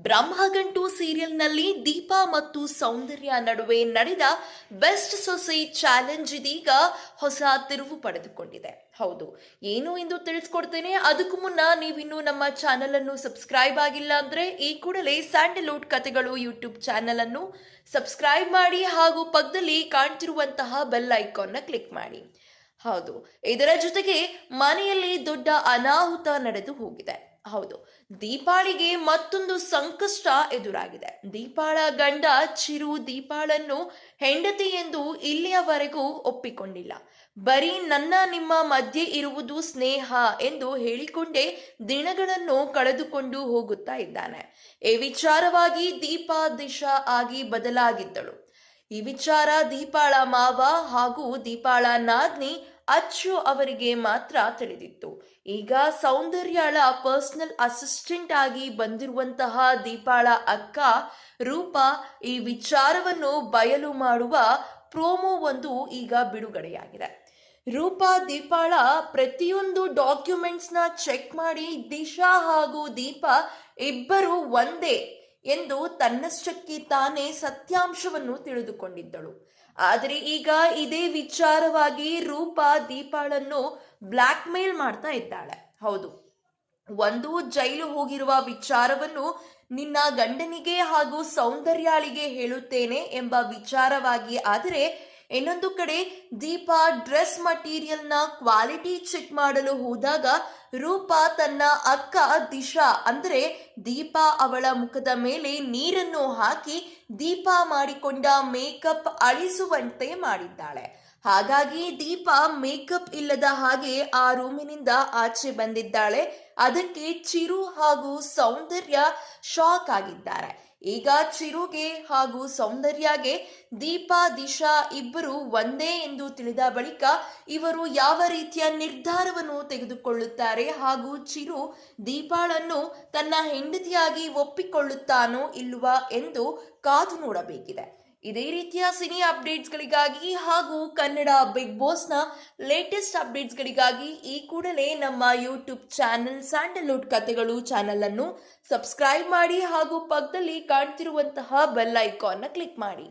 ಬ್ರಹ್ಮಗಂಟು ಸೀರಿಯಲ್ನಲ್ಲಿ ದೀಪಾ ಮತ್ತು ಸೌಂದರ್ಯ ನಡುವೆ ನಡೆದ ಬೆಸ್ಟ್ ಸೊಸೆ ಚಾಲೆಂಜ್ ಇದೀಗ ಹೊಸ ತಿರುವು ಪಡೆದುಕೊಂಡಿದೆ. ಹೌದು, ಏನು ಎಂದು ತಿಳಿಸ್ಕೊಡ್ತೇನೆ. ಅದಕ್ಕೂ ಮುನ್ನ ನೀವಿನ್ನೂ ನಮ್ಮ ಚಾನೆಲ್ ಅನ್ನು ಸಬ್ಸ್ಕ್ರೈಬ್ ಆಗಿಲ್ಲ ಅಂದ್ರೆ ಈ ಕೂಡಲೇ ಸ್ಯಾಂಡಲ್ವುಡ್ ಕಥೆಗಳು ಯೂಟ್ಯೂಬ್ ಚಾನೆಲ್ ಅನ್ನು ಸಬ್ಸ್ಕ್ರೈಬ್ ಮಾಡಿ ಹಾಗೂ ಪಕ್ಕದಲ್ಲಿ ಕಾಣ್ತಿರುವಂತಹ ಬೆಲ್ ಐಕಾನ್ ನ ಕ್ಲಿಕ್ ಮಾಡಿ. ಹೌದು, ಇದರ ಜೊತೆಗೆ ಮನೆಯಲ್ಲಿ ದೊಡ್ಡ ಅನಾಹುತ ನಡೆದು ಹೋಗಿದೆ. ಹೌದು, ದೀಪಾಳಿಗೆ ಮತ್ತೊಂದು ಸಂಕಷ್ಟ ಎದುರಾಗಿದೆ. ದೀಪಾಳ ಗಂಡ ಚಿರು ದೀಪಾಳನ್ನು ಹೆಂಡತಿ ಎಂದು ಇಲ್ಲಿಯವರೆಗೂ ಒಪ್ಪಿಕೊಂಡಿಲ್ಲ. ಬರೀ ನನ್ನ ನಿಮ್ಮ ಮಧ್ಯೆ ಇರುವುದು ಸ್ನೇಹ ಎಂದು ಹೇಳಿಕೊಂಡೇ ದಿನಗಳನ್ನು ಕಳೆದುಕೊಂಡು ಹೋಗುತ್ತಾ ಇದ್ದಾನೆ. ಈ ವಿಚಾರವಾಗಿ ದೀಪಾ ದಿಶಾ ಆಗಿ ಬದಲಾಗಿದ್ದಳು. ಈ ವಿಚಾರ ದೀಪಾಳ ಮಾವ ಹಾಗೂ ದೀಪಾಳ ನಾದ್ನಿ ಅಚ್ಚು ಅವರಿಗೆ ಮಾತ್ರ ತಿಳಿದಿತ್ತು. ಈಗ ಸೌಂದರ್ಯಾಳ ಪರ್ಸನಲ್ ಅಸಿಸ್ಟೆಂಟ್ ಆಗಿ ಬಂದಿರುವಂತಹ ದೀಪಾಳ ಅಕ್ಕ ರೂಪಾ ಈ ವಿಚಾರವನ್ನು ಬಯಲು ಮಾಡುವ ಪ್ರೋಮೋ ಒಂದು ಈಗ ಬಿಡುಗಡೆಯಾಗಿದೆ. ರೂಪಾ ದೀಪಾಳ ಪ್ರತಿಯೊಂದು ಡಾಕ್ಯುಮೆಂಟ್ಸ್ನ ಚೆಕ್ ಮಾಡಿ ದಿಶಾ ಹಾಗೂ ದೀಪಾ ಇಬ್ಬರು ಒಂದೇ ಎಂದು ತನ್ನಷ್ಟಕ್ಕೆ ತಾನೇ ಸತ್ಯಾಂಶವನ್ನು ತಿಳಿದುಕೊಂಡಿದ್ದಳು. ಆದರೆ ಈಗ ಇದೇ ವಿಚಾರವಾಗಿ ರೂಪಾ ದೀಪಾಳನ್ನು ಬ್ಲ್ಯಾಕ್ ಮೇಲ್ ಮಾಡ್ತಾ ಇದ್ದಾಳೆ. ಹೌದು, ಒಂದು ಜೈಲು ಹೋಗಿರುವ ವಿಚಾರವನ್ನು ನಿನ್ನ ಗಂಡನಿಗೆ ಹಾಗೂ ಸೌಂದರ್ಯಾಳಿಗೆ ಹೇಳುತ್ತೇನೆ ಎಂಬ ವಿಚಾರವಾಗಿ. ಆದರೆ ಇನ್ನೊಂದು ಕಡೆ ದೀಪಾ ಡ್ರೆಸ್ ಮಟೀರಿಯಲ್ನ ಕ್ವಾಲಿಟಿ ಚೆಕ್ ಮಾಡಲು ಹೋದಾಗ ರೂಪಾ ತನ್ನ ಅಕ್ಕ ದಿಶಾ ಅಂದ್ರೆ ದೀಪಾ ಅವಳ ಮುಖದ ಮೇಲೆ ನೀರನ್ನು ಹಾಕಿ ದೀಪಾ ಮಾಡಿಕೊಂಡ ಮೇಕಪ್ ಅಳಿಸುವಂತೆ ಮಾಡಿದ್ದಾಳೆ. ಹಾಗಾಗಿ ದೀಪಾ ಮೇಕಪ್ ಇಲ್ಲದ ಹಾಗೆ ಆ ರೂಮಿನಿಂದ ಆಚೆ ಬಂದಿದ್ದಾಳೆ. ಅದಕ್ಕೆ ಚಿರು ಹಾಗೂ ಸೌಂದರ್ಯ ಶಾಕ್ ಆಗಿದ್ದಾರೆ. ಈಗ ಚಿರುಗೆ ಹಾಗೂ ಸೌಂದರ್ಯಗೆ ದೀಪಾ ದಿಶಾ ಇಬ್ಬರು ಒಂದೇ ಎಂದು ತಿಳಿದ ಬಳಿಕ ಇವರು ಯಾವ ರೀತಿಯ ನಿರ್ಧಾರವನ್ನು ತೆಗೆದುಕೊಳ್ಳುತ್ತಾರೆ ಹಾಗೂ ಚಿರು ದೀಪಾಳನ್ನು ತನ್ನ ಹೆಂಡತಿಯಾಗಿ ಒಪ್ಪಿಕೊಳ್ಳುತ್ತಾನೋ ಇಲ್ಲವಾ ಎಂದು ಕಾದು ನೋಡಬೇಕಿದೆ. ಇದೇ ರೀತಿಯ ಸಿನಿ ಅಪ್ಡೇಟ್ಸ್ಗಳಿಗಾಗಿ ಹಾಗೂ ಕನ್ನಡ ಬಿಗ್ ಬಾಸ್ನ ಲೇಟೆಸ್ಟ್ ಅಪ್ಡೇಟ್ಸ್ಗಳಿಗಾಗಿ ಈ ಕೂಡಲೇ ನಮ್ಮ ಯೂಟ್ಯೂಬ್ ಚಾನೆಲ್ ಸ್ಯಾಂಡಲ್ವುಡ್ ಕಥೆಗಳು ಚಾನೆಲ್ ಅನ್ನು ಸಬ್ಸ್ಕ್ರೈಬ್ ಮಾಡಿ ಹಾಗೂ ಪಕ್ಕದಲ್ಲಿ ಕಾಣ್ತಿರುವಂತಹ ಬೆಲ್ ಐಕಾನ್ನ ಕ್ಲಿಕ್ ಮಾಡಿ.